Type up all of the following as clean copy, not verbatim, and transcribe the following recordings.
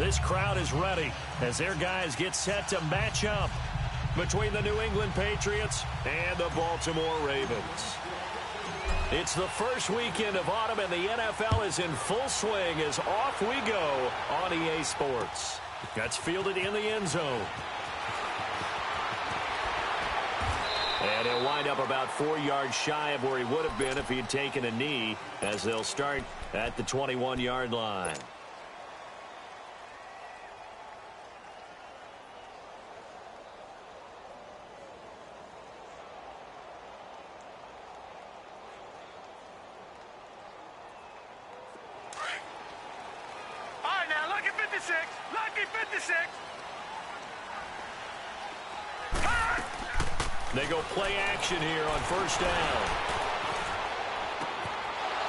This crowd is ready as their guys get set to match up between the New England Patriots and the Baltimore Ravens. It's the first weekend of autumn, and the NFL is in full swing as off we go on EA Sports. That's fielded in the end zone. And he'll wind up about 4 yards shy of where he would have been if he had taken a knee, as they'll start at the 21-yard line. They go play action here on first down.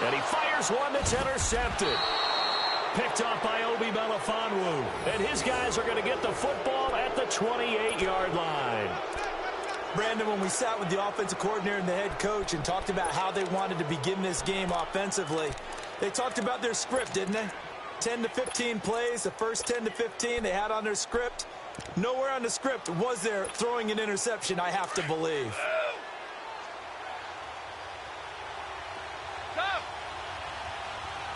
And he fires one that's intercepted. Picked off by Obi Melifonwu. And his guys are going to get the football at the 28-yard line. Brandon, when we sat with the offensive coordinator and the head coach and talked about how they wanted to begin this game offensively, they talked about their script, didn't they? 10 to 15 plays, the first 10 to 15 they had on their script. Nowhere on the script was there throwing an interception, I have to believe. Go!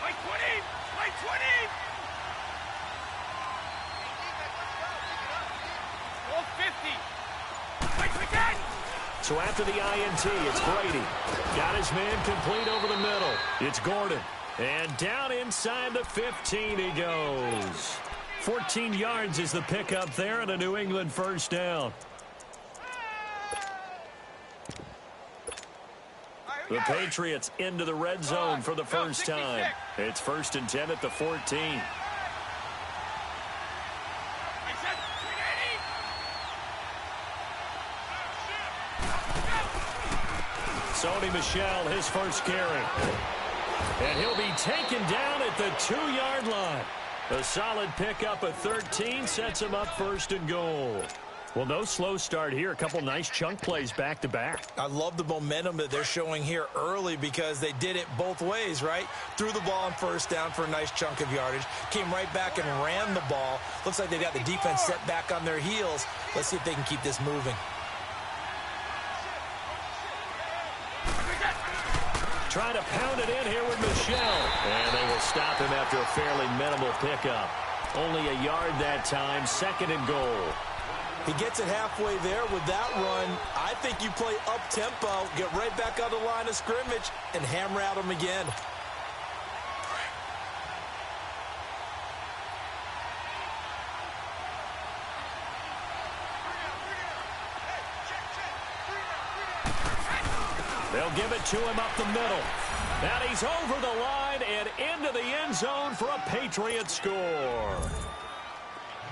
Play 20! Play 20! All 50! Play again! So after the INT, it's Brady. Got his man complete over the middle. It's Gordon. And down inside the 15 he goes. 14 yards is the pickup there and a New England first down. The Patriots into the red zone for the first time. It's 1st and 10 at the 14. Sony Michel, his first carry. And he'll be taken down at the 2-yard line. A solid pickup at 13 sets him up 1st and goal. Well, no slow start here. A couple nice chunk plays back-to-back. I love the momentum that they're showing here early because they did it both ways, right? Threw the ball on first down for a nice chunk of yardage. Came right back and ran the ball. Looks like they got the defense set back on their heels. Let's see if they can keep this moving. Trying to pound it in here with Michel. And they will stop him after a fairly minimal pickup. Only a yard that time, 2nd and goal. He gets it halfway there with that run. I think you play up-tempo, get right back on the line of scrimmage, and hammer at him again. They'll give it to him up the middle. And he's over the line and into the end zone for a Patriot score.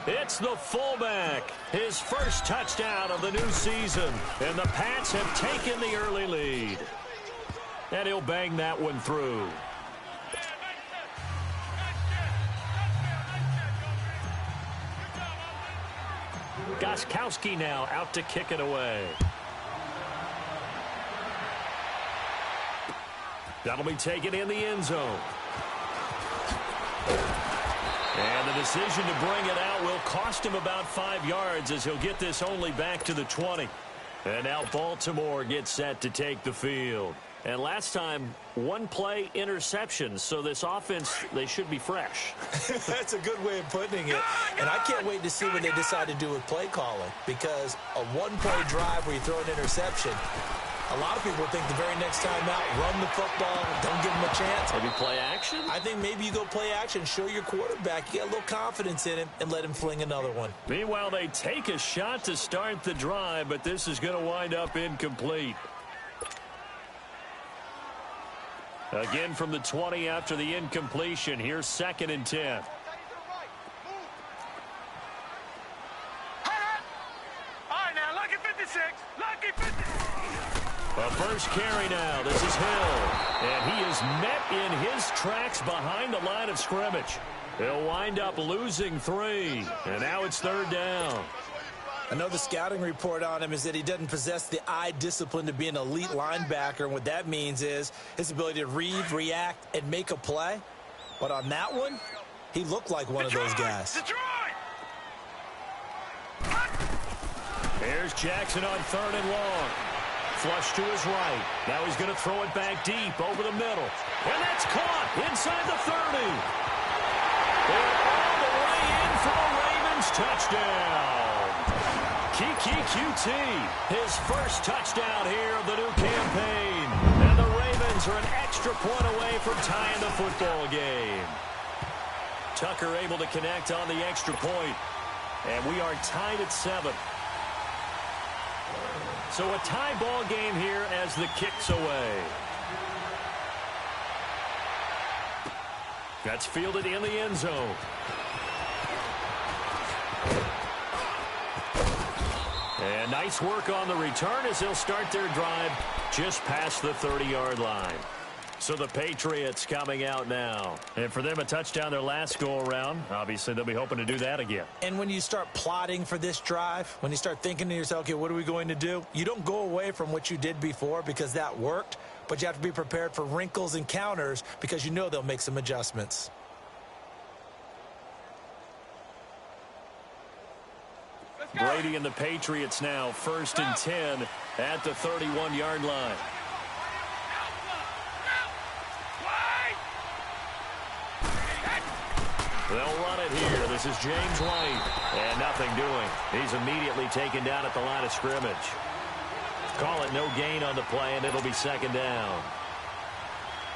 It's the fullback, his first touchdown of the new season. And the Pats have taken the early lead. And he'll bang that one through. Gostkowski now out to kick it away. That'll be taken in the end zone. And the decision to bring it out will cost him about 5 yards as he'll get this only back to the 20. And now Baltimore gets set to take the field. And last time, 1 play interception. So this offense, they should be fresh. That's a good way of putting it. And I can't wait to see what they decide to do with play calling. Because a 1-play drive where you throw an interception, a lot of people think the very next time out, run the football, don't give him a chance. Maybe play action? I think maybe you go play action, show your quarterback, you get a little confidence in him, and let him fling another one. Meanwhile, they take a shot to start the drive, but this is going to wind up incomplete. Again from the 20 after the incompletion. Here's 2nd and 10. A first carry now. This is Hill. And he is met in his tracks behind the line of scrimmage. He'll wind up losing 3. And now it's 3rd down. I know the scouting report on him is that he doesn't possess the eye discipline to be an elite linebacker. And what that means is his ability to read, react, and make a play. But on that one, He looked like one of those guys. Detroit! Here's Jackson on 3rd and long. Flush to his right. Now he's going to throw it back deep over the middle. And that's caught inside the 30. And all the way in for a Ravens touchdown. Kiki QT, his first touchdown here of the new campaign. And the Ravens are an extra point away from tying the football game. Tucker able to connect on the extra point. And we are tied at 7. So a tie ball game here as the kick's away. That's fielded in the end zone. And nice work on the return as they'll start their drive just past the 30-yard line. So the Patriots coming out now. And for them, a touchdown their last go-around. Obviously, they'll be hoping to do that again. And when you start plotting for this drive, when you start thinking to yourself, okay, what are we going to do? You don't go away from what you did before because that worked, but you have to be prepared for wrinkles and counters because you know they'll make some adjustments. Brady and the Patriots now 1st and 10 at the 31-yard line. They'll run it here. This is James White. And nothing doing. He's immediately taken down at the line of scrimmage. Call it no gain on the play, and it'll be 2nd down.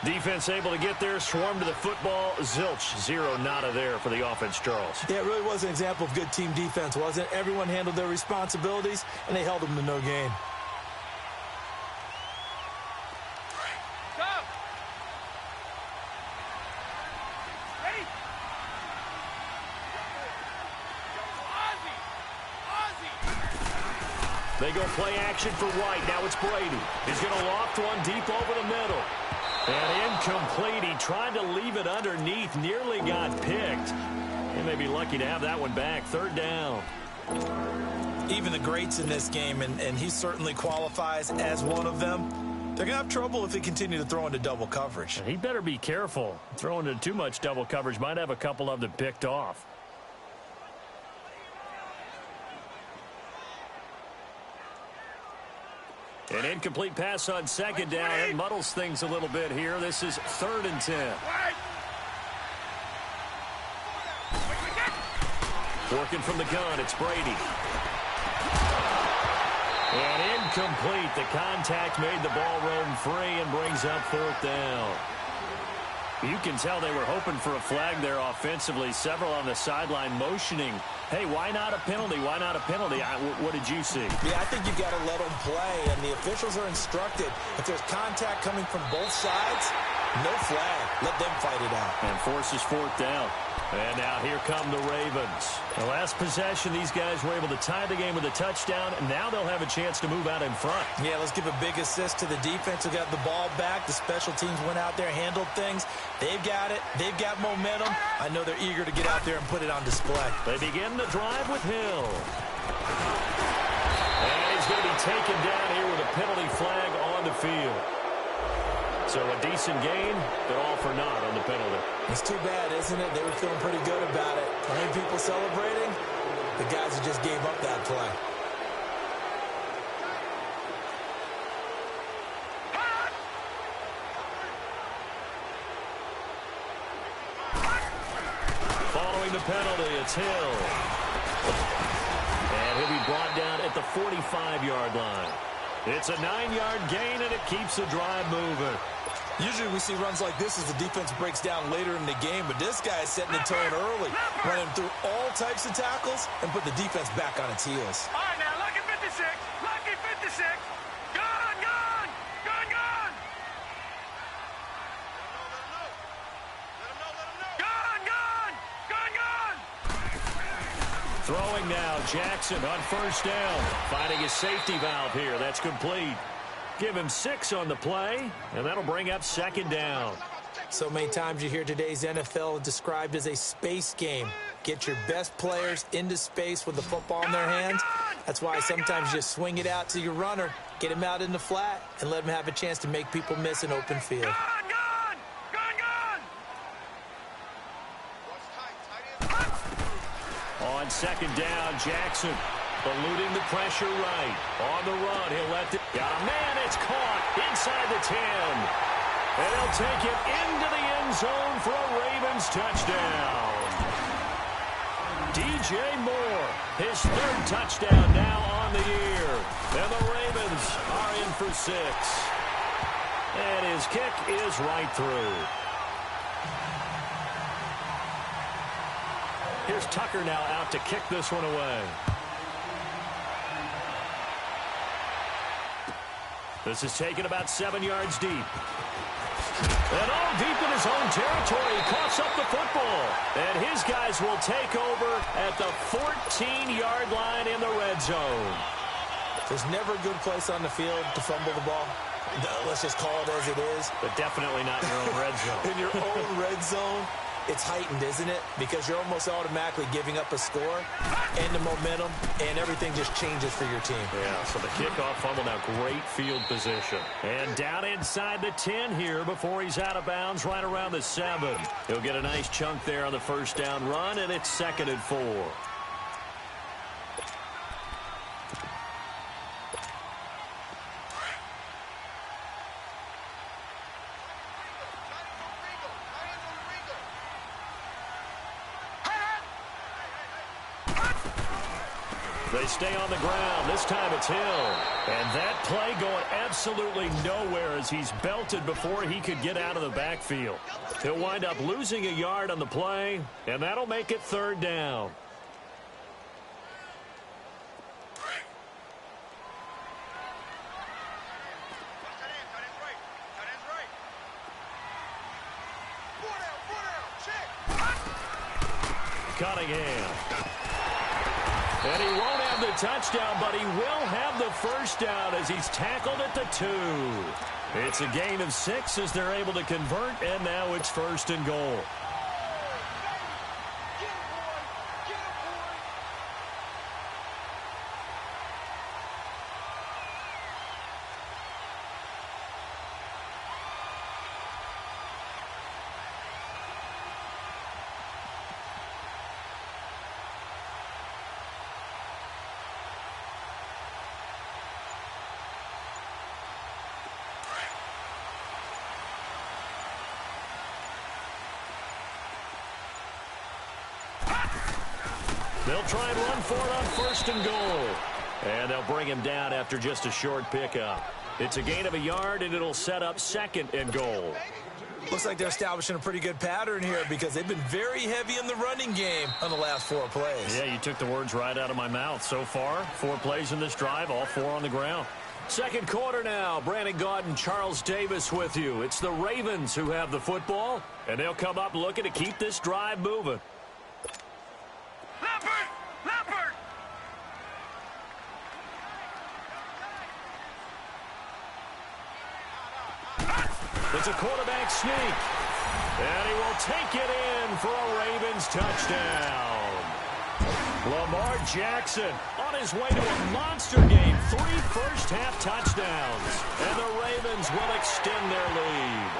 Defense able to get there, swarm to the football. Zilch, 0 nada there for the offense, Charles. Yeah, it really was an example of good team defense, wasn't it? Everyone handled their responsibilities, and they held them to no gain. They go play action for White. Now it's Brady. He's going to loft one deep over the middle. And incomplete. He tried to leave it underneath. Nearly got picked. They may be lucky to have that one back. 3rd down. Even the greats in this game, and he certainly qualifies as one of them, they're going to have trouble if they continue to throw into double coverage. He better be careful. Throwing into too much double coverage might have a couple of them picked off. An incomplete pass on 2nd down. It muddles things a little bit here. This is 3rd and 10. Working from the gun, it's Brady. And incomplete. The contact made the ball roam free and brings up 4th down. You can tell they were hoping for a flag there offensively. Several on the sideline motioning. Hey, why not a penalty? Why not a penalty? What did you see? Yeah, I think you've got to let them play, and the officials are instructed. If there's contact coming from both sides, no flag. Let them fight it out. And forces 4th down. And now here come the Ravens. The last possession, these guys were able to tie the game with a touchdown, and now they'll have a chance to move out in front. Yeah, let's give a big assist to the defense who got the ball back. The special teams went out there, handled things. They've got it. They've got momentum. I know they're eager to get out there and put it on display. They begin the drive with Hill. And he's going to be taken down here with a penalty flag on the field. So a decent gain, but all for naught on the penalty. It's too bad, isn't it? They were feeling pretty good about it. Plenty of people celebrating. The guys who just gave up that play. Following the penalty, it's Hill. And he'll be brought down at the 45-yard line. It's a 9-yard gain, and it keeps the drive moving. Usually we see runs like this as the defense breaks down later in the game, but this guy is setting the tone early, running through all types of tackles and put the defense back on its heels. All right, now, lucky 56. Lucky 56. Gone, gone. Gone, gone. Gone, gone. Gone, gone. Throwing now, Jackson on 1st down. Finding his safety valve here. That's complete. Give him 6 on the play, and that'll bring up 2nd down. So many times you hear today's NFL described as a space game. Get your best players into space with the football in their hands. That's why sometimes you just swing it out to your runner, get him out in the flat, and let him have a chance to make people miss an open field. Gone, gone. Gone, gone. On second down, Jackson eluding the pressure right. On the run, he'll let it. Got a man, it's caught inside the 10. And he'll take it into the end zone for a Ravens touchdown. DJ Moore, his third touchdown now on the year. And the Ravens are in for 6. And his kick is right through. Here's Tucker now out to kick this one away. This is taken about 7 yards deep. And all deep in his own territory. He coughs up the football. And his guys will take over at the 14-yard line in the red zone. There's never a good place on the field to fumble the ball. Let's just call it as it is. But definitely not in your own red zone. In your own red zone, it's heightened, isn't it? Because you're almost automatically giving up a score and the momentum, and everything just changes for your team. Yeah, so the kickoff fumble now, great field position. And down inside the 10 here before he's out of bounds right around the 7. He'll get a nice chunk there on the first down run, and it's 2nd and 4. They stay on the ground. This time it's Hill. And that play going absolutely nowhere as he's belted before he could get out of the backfield. He'll wind up losing a yard on the play, and that'll make it 3rd down. Cunningham. And he won't have the touchdown, but he will have the first down as he's tackled at the 2. It's a gain of 6 as they're able to convert, and now it's 1st and goal. They'll try and run for it on 1st and goal. And they'll bring him down after just a short pickup. It's a gain of a yard, and it'll set up 2nd and goal. Looks like they're establishing a pretty good pattern here because they've been very heavy in the running game on the last 4 plays. Yeah, you took the words right out of my mouth. So far, 4 plays in this drive, all 4 on the ground. Second quarter now. Brandon Gaudin and Charles Davis with you. It's the Ravens who have the football, and they'll come up looking to keep this drive moving. It's a quarterback sneak. And he will take it in for a Ravens touchdown. Lamar Jackson on his way to a monster game. 3 first-half touchdowns. And the Ravens will extend their lead.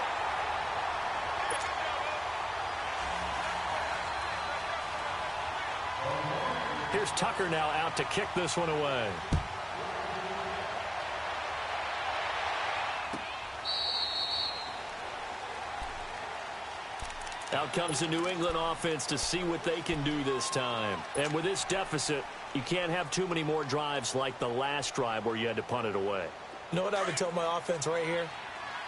Here's Tucker now out to kick this one away. Out comes the New England offense to see what they can do this time. And with this deficit, you can't have too many more drives like the last drive where you had to punt it away. You know what I would tell my offense right here?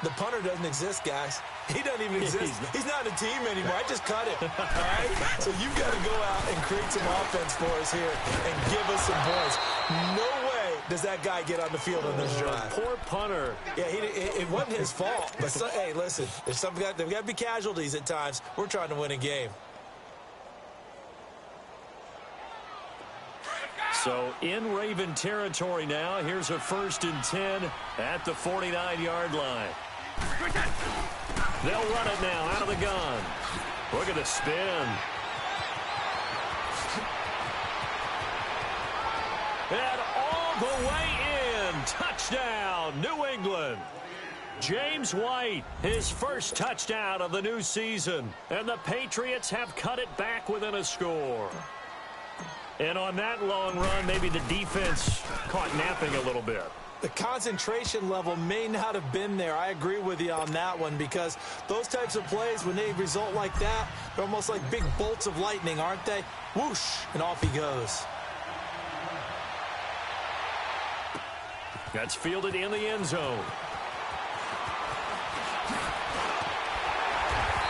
The punter doesn't exist, guys. He doesn't even exist. He's not a team anymore. I just cut it. All right? So you've got to go out and create some offense for us here and give us some points. No way does that guy get on the field on this drive. Poor punter. Yeah, it wasn't his fault. But hey, listen, there's got to be casualties at times. We're trying to win a game. So in Raven territory now. Here's a 1st and 10 at the 49-yard line. They'll run it now out of the gun. Look at the spin. And all the way in. Touchdown, New England. James White, his first touchdown of the new season. And the Patriots have cut it back within a score. And on that long run, maybe the defense caught napping a little bit. The concentration level may not have been there. I agree with you on that one, because those types of plays, when they result like that, they're almost like big bolts of lightning, aren't they? Whoosh, and off he goes. That's fielded in the end zone.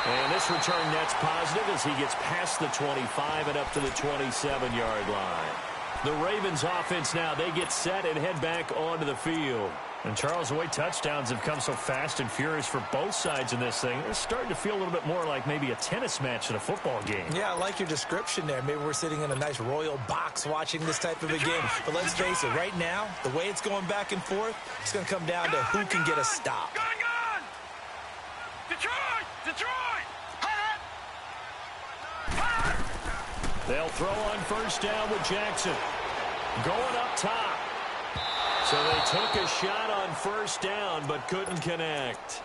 And this return net's positive as he gets past the 25 and up to the 27-yard line. The Ravens offense now, they get set and head back onto the field. And Charles, the way touchdowns have come so fast and furious for both sides in this thing, it's starting to feel a little bit more like maybe a tennis match in a football game. Yeah, I like your description there. Maybe we're sitting in a nice royal box watching this type of a game. But let's face it, right now, the way it's going back and forth, it's going to come down to who can get a stop. Gun! Detroit! Detroit! They'll throw on first down with Jackson. Going up top. So they took a shot on first down, but couldn't connect.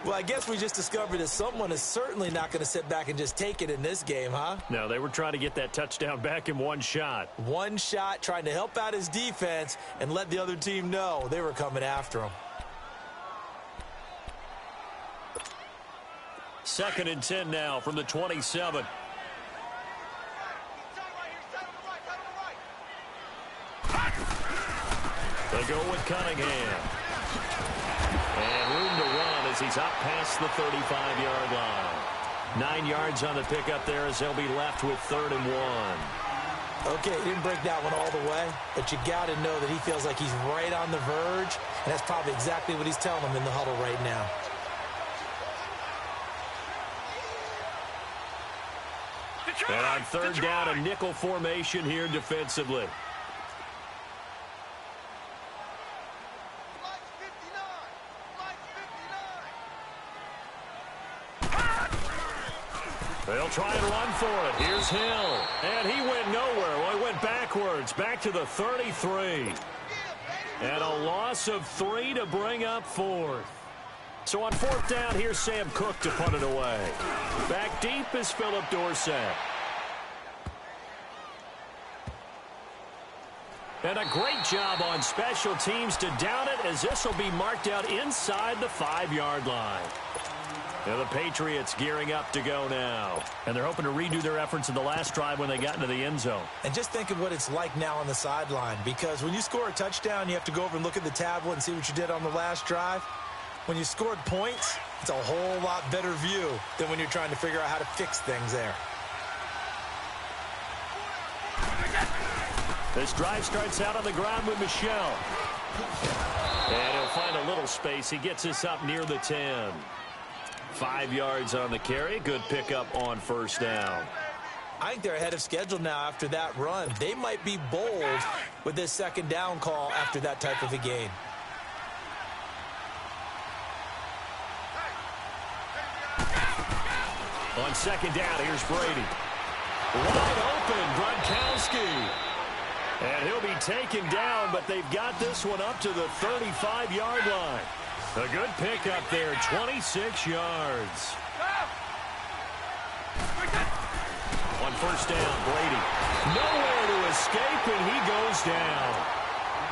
Well, I guess we just discovered that someone is certainly not going to sit back and just take it in this game, huh? No, they were trying to get that touchdown back in one shot. One shot, trying to help out his defense and let the other team know they were coming after him. 2nd and 10 now from the 27. They go with Cunningham. And room to run as he's up past the 35-yard line. 9 yards on the pickup there as they'll be left with 3rd and 1. Okay, he didn't break that one all the way, but you got to know that he feels like he's right on the verge, and that's probably exactly what he's telling them in the huddle right now. And on 3rd down, a nickel formation here defensively. They'll try and run for it. Here's Hill. And he went nowhere. Well, he went backwards, back to the 33. And a loss of 3 to bring up 4th. So on 4th down, here's Sam Cook to punt it away. Back deep is Philip Dorsett. And a great job on special teams to down it, as this will be marked out inside the 5-yard line. And the Patriots gearing up to go now. And they're hoping to redo their efforts in the last drive when they got into the end zone. And just think of what it's like now on the sideline, because when you score a touchdown, you have to go over and look at the tablet and see what you did on the last drive. When you scored points, it's a whole lot better view than when you're trying to figure out how to fix things there. This drive starts out on the ground with Michel. And he'll find a little space. He gets us up near the 10. 5 yards on the carry. Good pickup on first down. I think they're ahead of schedule now after that run. They might be bold with this 2nd down call after that type of a game. On 2nd down, here's Brady. Wide open, Gronkowski. And he'll be taken down, but they've got this one up to the 35-yard line. A good pickup there, 26 yards. On first down, Brady. Nowhere to escape, and he goes down.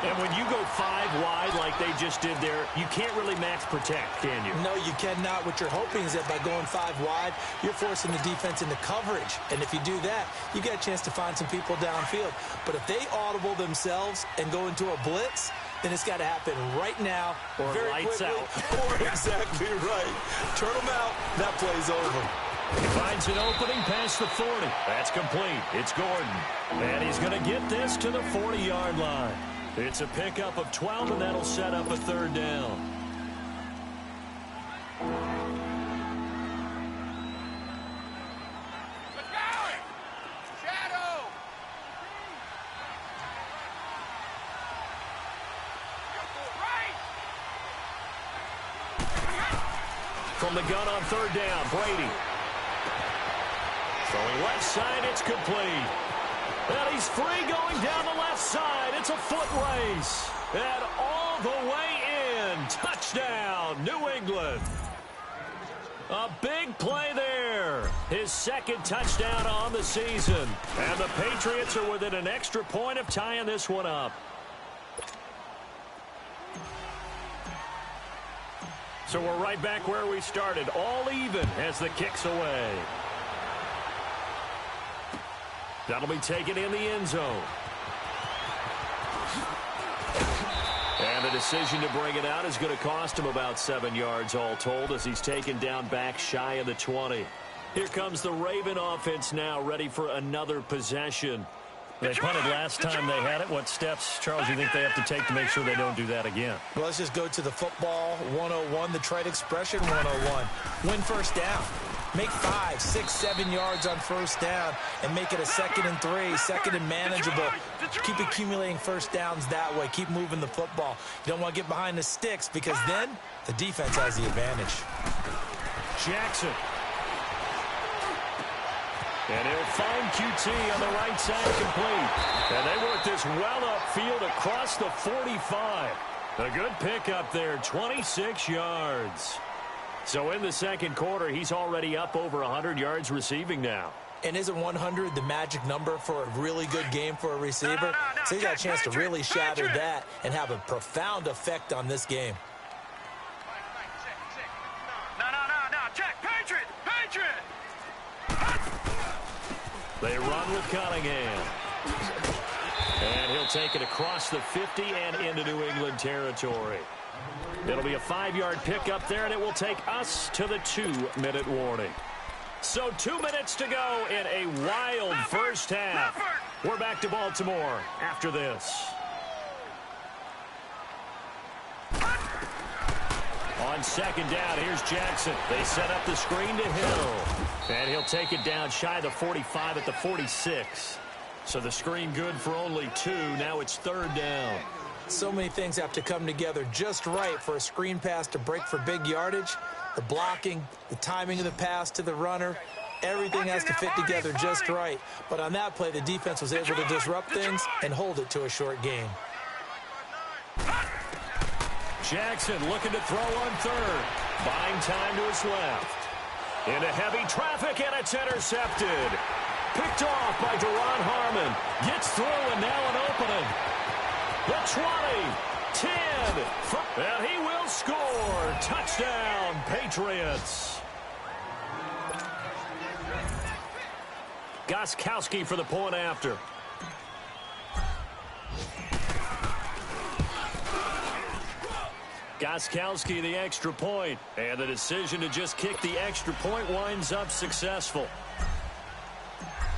And when you go 5 wide like they just did there, you can't really max protect, can you? No, you cannot. What you're hoping is that by going 5 wide, you're forcing the defense into coverage. And if you do that, you get a chance to find some people downfield. But if they audible themselves and go into a blitz, then it's got to happen right now, or very lights quickly, out. Or exactly right. Turn them out. That play's over. He finds an opening past the 40. That's complete. It's Gordon. And he's going to get this to the 40-yard line. It's a pickup of 12, and that'll set up a 3rd down. From the gun on 3rd down, Brady. Throwing left side, it's complete. And he's free going down the left side. It's a foot race. And all the way in. Touchdown, New England. A big play there. his second touchdown on the season. And the Patriots are within an extra point of tying this one up. So we're right back where we started, all even as the kick's away. That'll be taken in the end zone. And the decision to bring it out is going to cost him about 7 yards all told as he's taken down back shy of the 20. Here comes the Raven offense now, ready for another possession. They punted last time they had it. What steps, Charles, you think they have to take to make sure they don't do that again? Well, let's just go to the football 101, the trade expression 101. Win first down. Make 5, 6, 7 yards on first down and make it a 2nd and 3, 2nd and manageable. Keep accumulating first downs that way. Keep moving the football. You don't want to get behind the sticks because then the defense has the advantage. Jackson. And he'll find QT on the right side complete. And they work this well upfield across the 45. A good pickup there, 26 yards. So in the second quarter, he's already up over 100 yards receiving now. And isn't 100 the magic number for a really good game for a receiver? So he's got a chance to really shatter that and have a profound effect on this game. No, check, Patriot! They run with Cunningham. And he'll take it across the 50 and into New England territory. It'll be a 5-yard pickup there, and it will take us to the 2-minute warning. So 2 minutes to go in a wild first half. We're back to Baltimore after this. On second down, here's Jackson. They set up the screen to Hill. And he'll take it down shy of the 45 at the 46. So the screen good for only 2. Now it's third down. So many things have to come together just right for a screen pass to break for big yardage. The blocking, the timing of the pass to the runner, everything has to fit together just right. But on that play, the defense was able to disrupt things and hold it to a short game. Jackson looking to throw on third. Buying time to his left. Into heavy traffic, and it's intercepted. Picked off by Deron Harmon. Gets through, and now an opening. The 20, 10, and he will score. Touchdown, Patriots. Gostkowski for the point after. Gostkowski the extra point, and the decision to just kick the extra point winds up successful.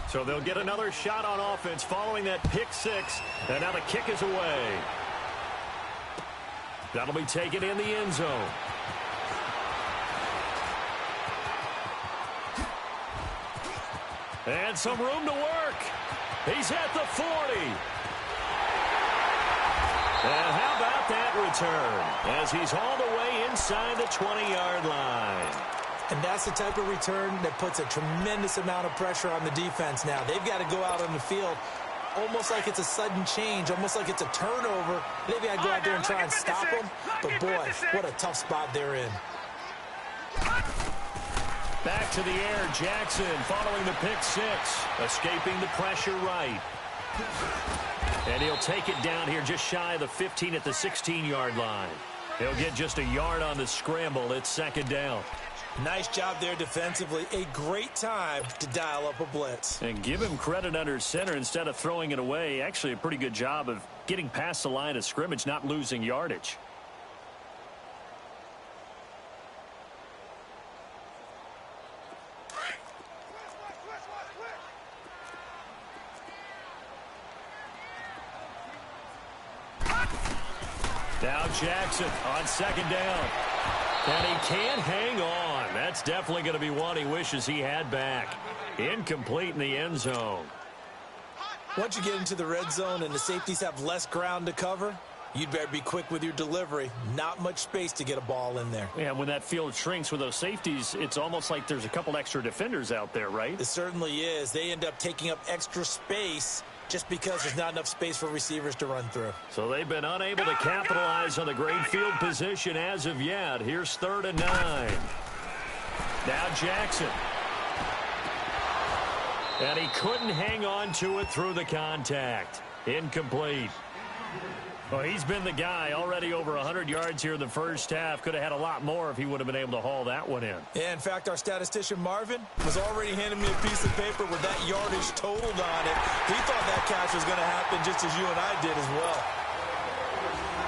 So they'll get another shot on offense following that pick six, and now the kick is away. That'll be taken in the end zone. And some room to work. He's at the 40. And how about that return as he's all the way inside the 20-yard line. And that's the type of return that puts a tremendous amount of pressure on the defense now. They've got to go out on the field almost like it's a sudden change, almost like it's a turnover. They've got to go out there and try and stop them. But, boy, what a tough spot they're in. Back to the air, Jackson following the pick six, escaping the pressure right. And he'll take it down here just shy of the 15 at the 16-yard line. He'll get just a yard on the scramble. It's second down. Nice job there defensively. A great time to dial up a blitz. And give him credit under center instead of throwing it away. Actually, a pretty good job of getting past the line of scrimmage, not losing yardage. Now Jackson on second down. And he can't hang on. That's definitely going to be one he wishes he had back. Incomplete in the end zone. Once you get into the red zone and the safeties have less ground to cover, you'd better be quick with your delivery. Not much space to get a ball in there. Yeah, when that field shrinks with those safeties, it's almost like there's a couple extra defenders out there, right? It certainly is. They end up taking up extra space just because there's not enough space for receivers to run through. So they've been unable to capitalize on the great field position as of yet. Here's 3rd and 9. Now Jackson. And he couldn't hang on to it through the contact. Incomplete. Well, he's been the guy already over 100 yards here in the first half. Could have had a lot more if he would have been able to haul that one in. Yeah, in fact, our statistician Marvin was already handing me a piece of paper with that yardage totaled on it. He thought that catch was going to happen just as you and I did as well.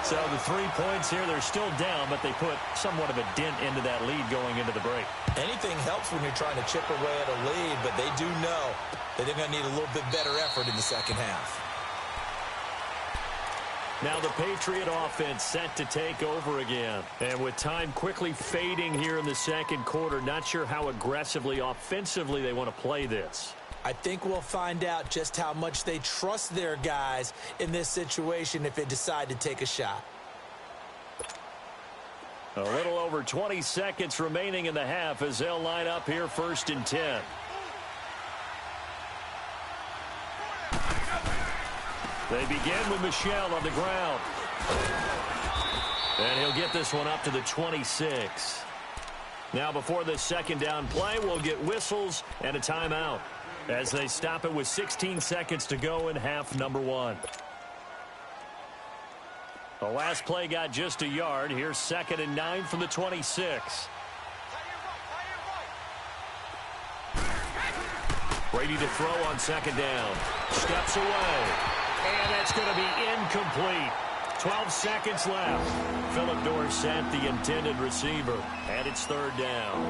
So the 3 points here, they're still down, but they put somewhat of a dent into that lead going into the break. Anything helps when you're trying to chip away at a lead, but they do know that they're going to need a little bit better effort in the second half. Now the Patriot offense set to take over again. And with time quickly fading here in the second quarter, not sure how aggressively, offensively they want to play this. I think we'll find out just how much they trust their guys in this situation if they decide to take a shot. A little over 20 seconds remaining in the half as they'll line up here 1st and 10. They begin with Michel on the ground. And he'll get this one up to the 26. Now before this second down play, we'll get whistles and a timeout as they stop it with 16 seconds to go in half number 1. The last play got just a yard. Here's 2nd and 9 from the 26. Brady to throw on 2nd down. Steps away. And that's going to be incomplete. 12 seconds left. Philip Dorsett, the intended receiver. And it's 3rd down.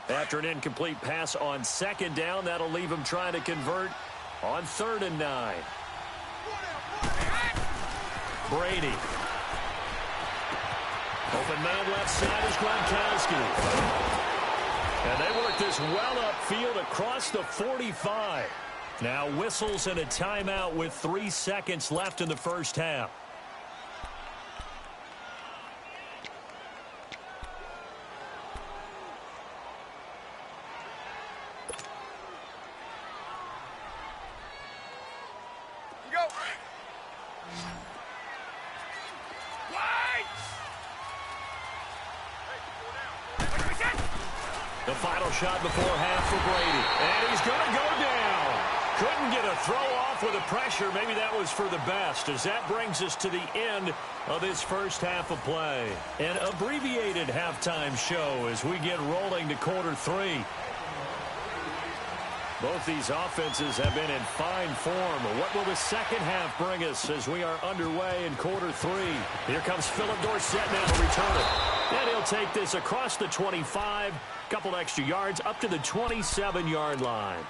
After an incomplete pass on 2nd down, that'll leave him trying to convert on 3rd and 9. Brady. Open man left side is Gronkowski. And they work this well upfield across the 45. Now whistles and a timeout with 3 seconds left in the first half. The final shot before half for Brady. And he's going to go down. Couldn't get a throw off with the pressure. Maybe that was for the best, as that brings us to the end of this first half of play. An abbreviated halftime show as we get rolling to quarter 3. Both these offenses have been in fine form. What will the second half bring us as we are underway in quarter 3? Here comes Philip Dorsett now to return it. And he'll take this across the 25, couple extra yards up to the 27-yard line.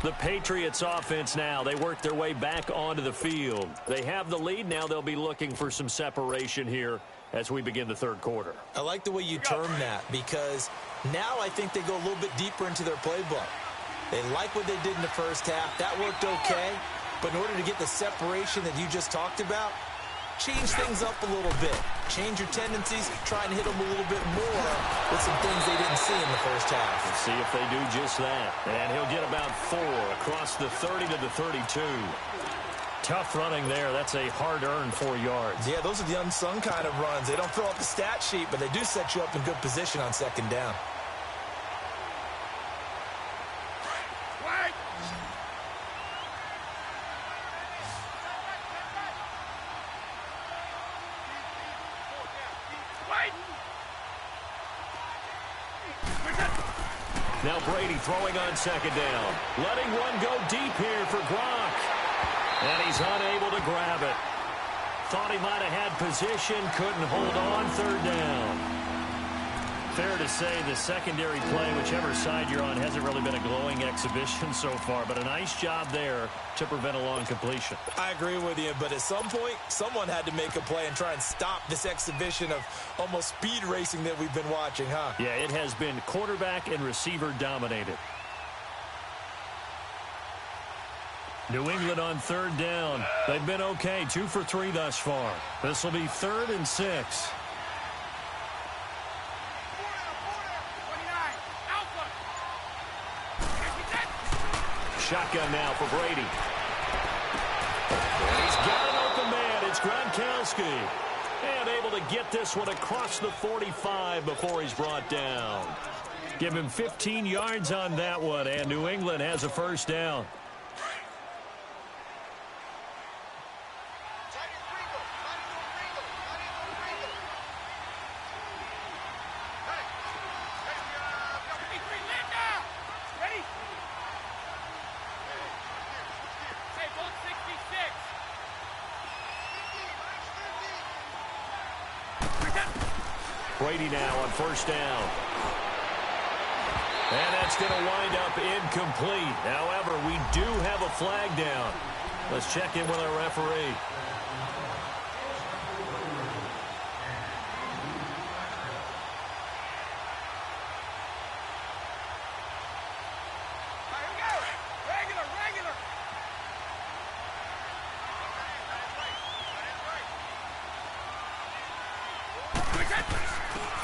The Patriots offense now, they work their way back onto the field. They have the lead. Now they'll be looking for some separation here as we begin the third quarter. I like the way you term that, because now I think they go a little bit deeper into their playbook. They like what they did in the first half. That worked okay. But in order to get the separation that you just talked about, change things up a little bit. Change your tendencies. Try and hit them a little bit more with some things they didn't see in the first half. Let's see if they do just that. And he'll get about 4 across the 30 to the 32. Tough running there. That's a hard-earned 4 yards. Yeah, those are the unsung kind of runs. They don't fill out the stat sheet, but they do set you up in good position on second down. Now Brady throwing on second down. Letting one go deep here for Gronk. And he's unable to grab it. Thought he might have had position. Couldn't hold on. Third down. Fair to say the secondary play, whichever side you're on, hasn't really been a glowing exhibition so far. But a nice job there to prevent a long completion. I agree with you, but at some point, someone had to make a play and try and stop this exhibition of almost speed racing that we've been watching, huh? Yeah, it has been quarterback and receiver dominated. New England on third down. They've been okay, 2 for 3 thus far. This will be 3rd and 6. shotgun now for Brady. And he's got an open man. It's Gronkowski. And able to get this one across the 45 before he's brought down. Give him 15 yards on that one, and New England has a first down. Brady now on first down. And that's going to wind up incomplete. However, we do have a flag down. Let's check in with our referee.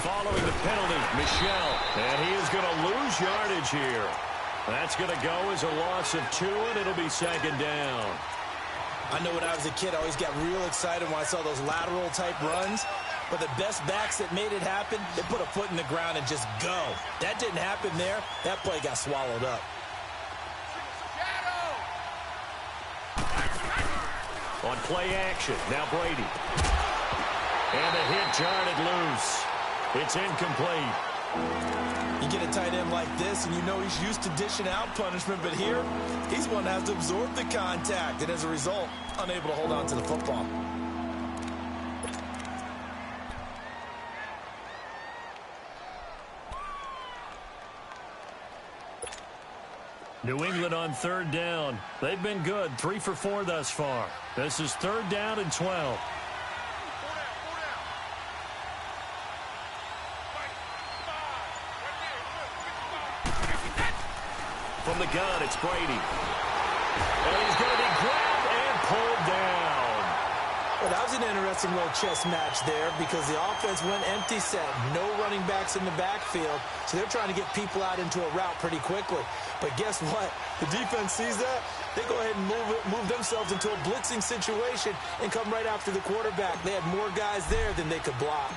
Following the penalty, Michel, and he is going to lose yardage here. That's going to go as a loss of 2, and it'll be second down. I know when I was a kid, I always got real excited when I saw those lateral-type runs. But the best backs that made it happen, they put a foot in the ground and just go. That didn't happen there. That play got swallowed up. On play action, now Brady. And the hit jarred it loose. It's incomplete. You get a tight end like this, and you know he's used to dishing out punishment, but here, he's one that has to absorb the contact, and as a result, unable to hold on to the football. New England on third down. They've been good, 3 for 4 thus far. This is third down and 12. From the gun, it's Brady. And he's going to be grabbed and pulled down. Well, that was an interesting little chess match there because the offense went empty set. No running backs in the backfield, so they're trying to get people out into a route pretty quickly. But guess what? The defense sees that. They go ahead and move themselves into a blitzing situation and come right after the quarterback. They had more guys there than they could block.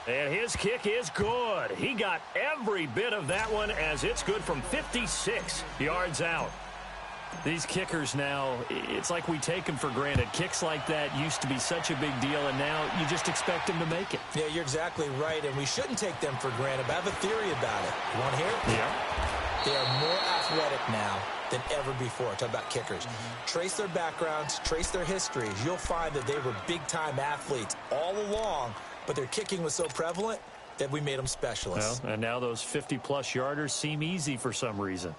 And his kick is good. He got every bit of that one as it's good from 56 yards out. These kickers now, it's like we take them for granted. Kicks like that used to be such a big deal, and now you just expect them to make it. Yeah, you're exactly right, and we shouldn't take them for granted. But I have a theory about it. You want to hear it? Yeah. They are more athletic now than ever before. Talk about kickers. Trace their backgrounds, trace their histories. You'll find that they were big-time athletes all along, but their kicking was so prevalent that we made them specialists. Well, and now those 50-plus yarders seem easy for some reason.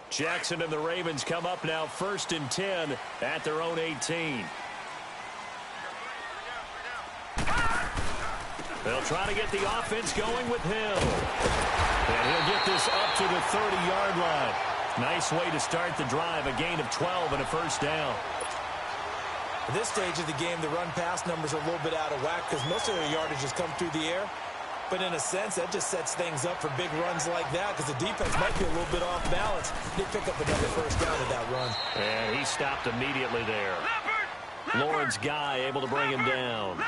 Jackson and the Ravens come up now 1st and 10 at their own 18. They'll try to get the offense going with Hill. And he'll get this up to the 30-yard line. Nice way to start the drive, a gain of 12 and a first down. At this stage of the game, the run-pass numbers are a little bit out of whack because most of their yardage has come through the air. But in a sense, that just sets things up for big runs like that because the defense might be a little bit off balance. They pick up another first down with that run. And he stopped immediately there. Lawrence Guy able to bring him down.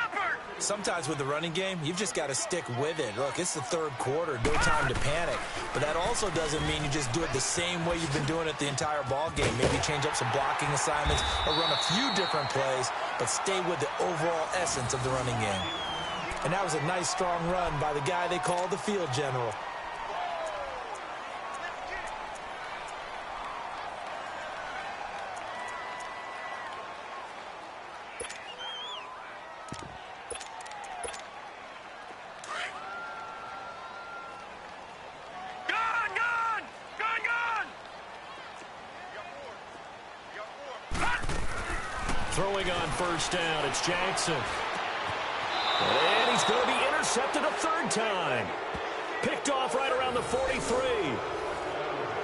Sometimes with the running game, you've just got to stick with it. Look, it's the third quarter, no time to panic. But that also doesn't mean you just do it the same way you've been doing it the entire ball game. Maybe change up some blocking assignments or run a few different plays, but stay with the overall essence of the running game. And that was a nice, strong run by the guy they call the field general. Throwing on first down, it's Jackson. And he's going to be intercepted a third time. Picked off right around the 43.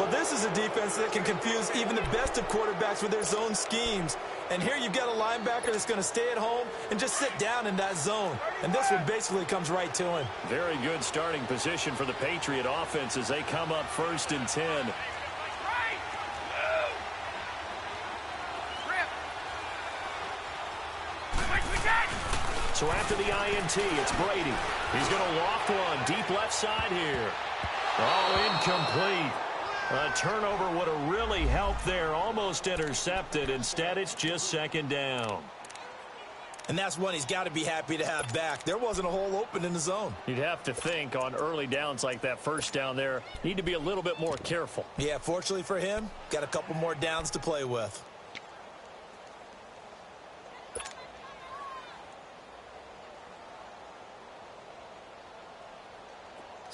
Well, this is a defense that can confuse even the best of quarterbacks with their zone schemes. And here you've got a linebacker that's going to stay at home and just sit down in that zone. And this one basically comes right to him. Very good starting position for the Patriot offense as they come up 1st and 10. So after the INT, it's Brady. He's going to loft one deep left side here. Oh, incomplete. A turnover would have really helped there. Almost intercepted. Instead, it's just 2nd down. And that's one he's got to be happy to have back. There wasn't a hole open in the zone. You'd have to think on early downs like that 1st down there, need to be a little bit more careful. Yeah, fortunately for him, got a couple more downs to play with.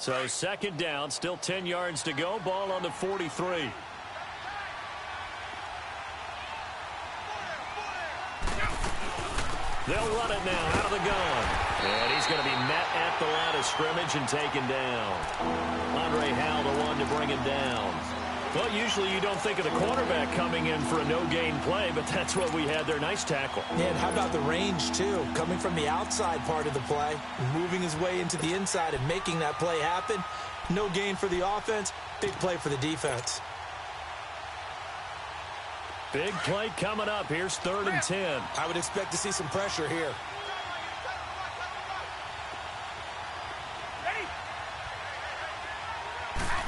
So 2nd down, still 10 yards to go. Ball on the 43. They'll run it now out of the gun. And he's going to be met at the line of scrimmage and taken down. Andre Howell, the one to bring him down. Well, usually you don't think of the quarterback coming in for a no-gain play, but that's what we had there. Nice tackle. Yeah, and how about the range, too? Coming from the outside part of the play, moving his way into the inside and making that play happen. No gain for the offense, big play for the defense. Big play coming up. Here's 3rd and 10. I would expect to see some pressure here.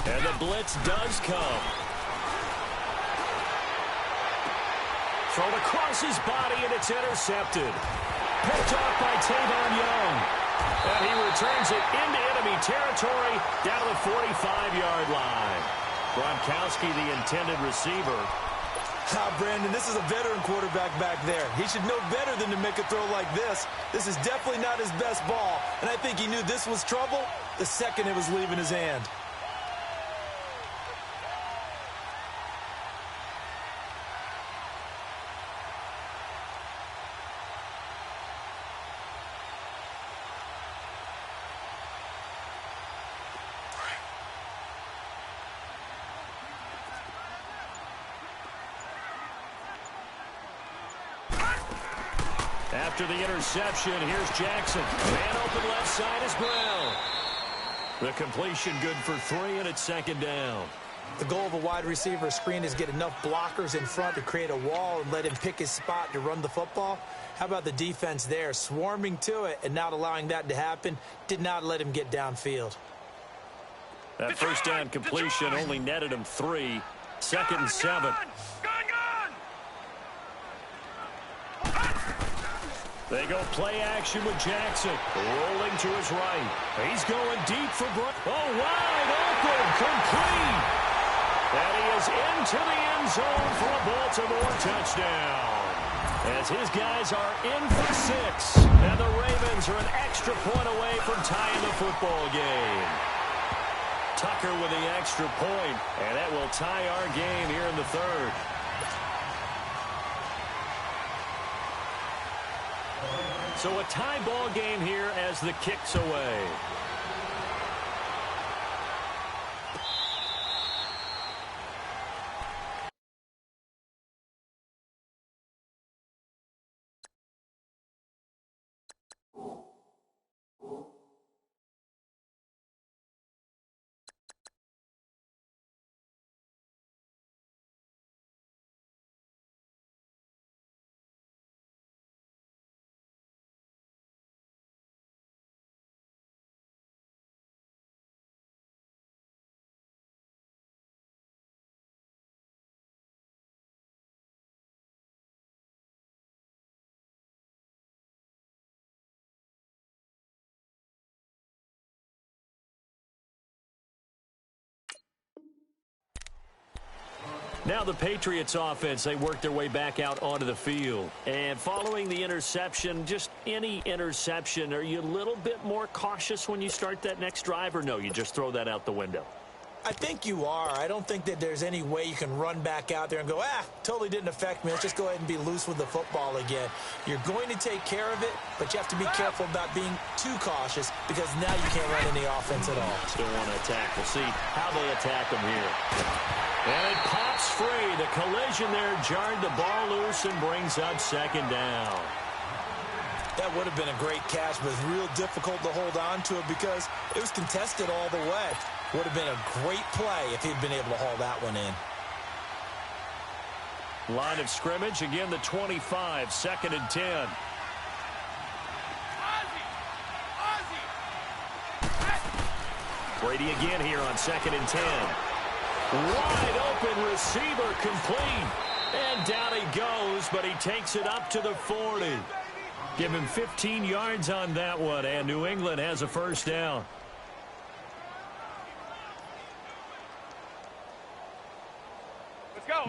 And the blitz does come. Thrown across his body, and it's intercepted. Picked off by Tavon Young. And he returns it into enemy territory down the 45-yard line. Gronkowski, the intended receiver. Brandon, this is a veteran quarterback back there. He should know better than to make a throw like this. This is definitely not his best ball, and I think he knew this was trouble the second it was leaving his hand. After the interception, here's Jackson. Man open left side is Brown. The completion good for 3, and it's 2nd down. The goal of a wide receiver screen is get enough blockers in front to create a wall and let him pick his spot to run the football. How about the defense there, swarming to it and not allowing that to happen? Did not let him get downfield. That 1st down completion only netted him 3. 2nd and 7. They go play action with Jackson. Rolling to his right. He's going deep for Brown. Oh, wide open. Complete. And he is into the end zone for a Baltimore touchdown. As his guys are in for 6. And the Ravens are an extra point away from tying the football game. Tucker with the extra point. And that will tie our game here in the 3rd. So a tie ball game here as the kick's away. Now the Patriots offense, they work their way back out onto the field. And following the interception, just any interception, are you a little bit more cautious when you start that next drive, or no, you just throw that out the window? I think you are. I don't think that there's any way you can run back out there and go, totally didn't affect me. Let's just go ahead and be loose with the football again. You're going to take care of it, but you have to be careful about being too cautious because now you can't run any offense at all. Still want to attack. We'll see how they attack them here. And it pops free. The collision there jarred the ball loose and brings up second down. That would have been a great catch, but it's real difficult to hold on to it because it was contested all the way. Would have been a great play if he'd been able to haul that one in. Line of scrimmage, again the 25, 2nd and 10. Brady again here on 2nd and 10. Wide open receiver complete. And down he goes, but he takes it up to the 40. Give him 15 yards on that one, and New England has a first down.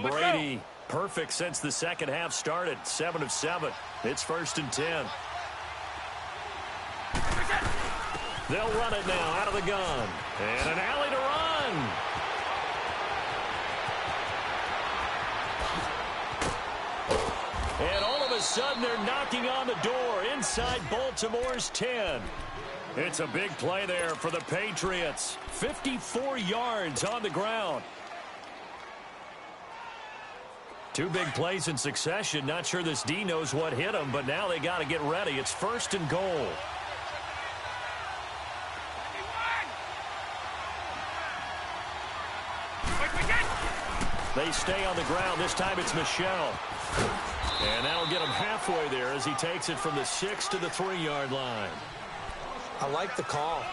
Brady, perfect since the second half started. 7 of 7. It's 1st and 10. They'll run it now out of the gun. And an alley to run. And all of a sudden they're knocking on the door inside Baltimore's 10. It's a big play there for the Patriots. 54 yards on the ground. 2 big plays in succession. Not sure this D knows what hit him, but now they got to get ready. It's 1st and goal. They stay on the ground. This time it's Michel. And that'll get him halfway there as he takes it from the 6 to the 3-yard line. I like the call.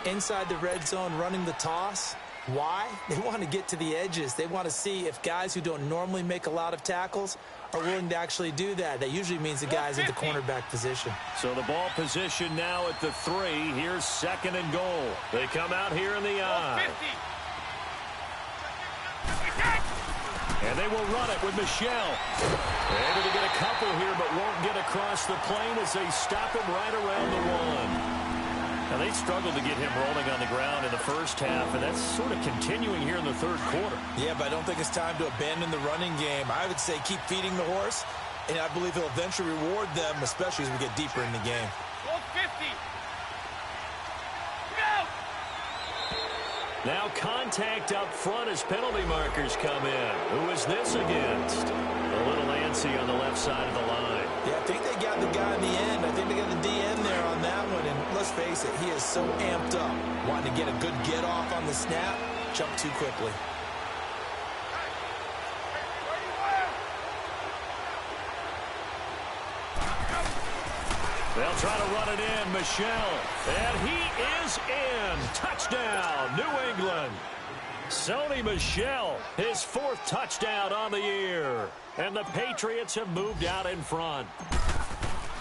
Inside the red zone running the toss. Why? They want to get to the edges. They want to see if guys who don't normally make a lot of tackles are willing to actually do that. That usually means the guys at the cornerback position. So the ball position now at the 3. Here's 2nd and goal. They come out here in the I. And they will run it with Michel. Able to get a couple here, but won't get across the plane as they stop him right around the 1. Now, they struggled to get him rolling on the ground in the first half, and that's sort of continuing here in the third quarter. Yeah, but I don't think it's time to abandon the running game. I would say keep feeding the horse, and I believe he'll eventually reward them, especially as we get deeper in the game. 50. Now contact up front as penalty markers come in. Who is this against? A little antsy on the left side of the line. Yeah, I think they got the guy in the end. I think they got the DN there on that one. And let's face it, he is so amped up. Wanting to get a good get off on the snap. Jump too quickly. They'll try to run it in. Michel. And he is in. Touchdown, New England. Sony Michel, his 4th touchdown on the year. And the Patriots have moved out in front.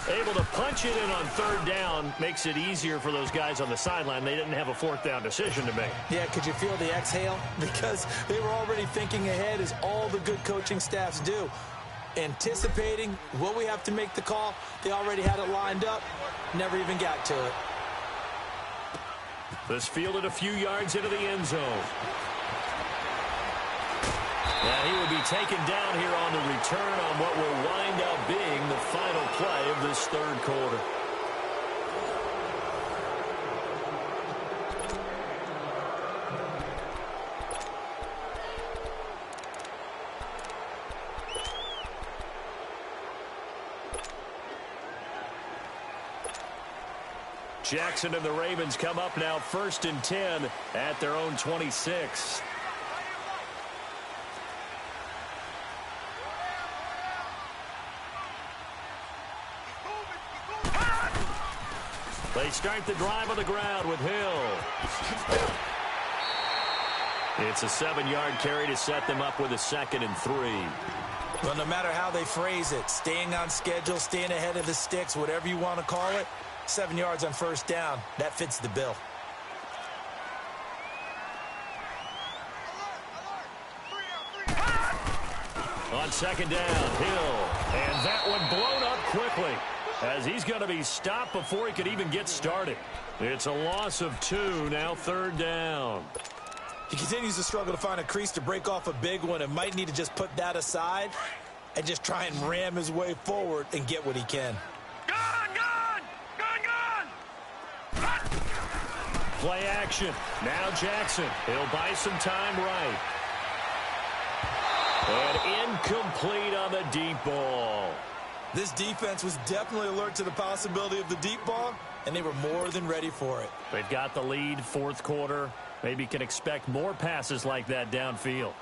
Able to punch it in on 3rd down makes it easier for those guys on the sideline. They didn't have a 4th down decision to make. Yeah, could you feel the exhale? Because they were already thinking ahead, as all the good coaching staffs do. Anticipating, will we have to make the call? They already had it lined up. Never even got to it. This fielded a few yards into the end zone. And he will be taken down here on the return on what will wind up being the final play of this third quarter. Jackson and the Ravens come up now 1st and 10 at their own 26. They start the drive on the ground with Hill. It's a 7-yard carry to set them up with a 2nd and 3. Well, no matter how they phrase it, staying on schedule, staying ahead of the sticks, whatever you want to call it, 7 yards on 1st down. That fits the bill. On 2nd down, Hill. And that one blown up quickly as he's going to be stopped before he could even get started. It's a loss of 2, now 3rd down. He continues to struggle to find a crease to break off a big one and might need to just put that aside and just try and ram his way forward and get what he can. Play action. Now Jackson. He'll buy some time right. And incomplete on the deep ball. This defense was definitely alert to the possibility of the deep ball, and they were more than ready for it. They've got the lead, fourth quarter. Maybe can expect more passes like that downfield.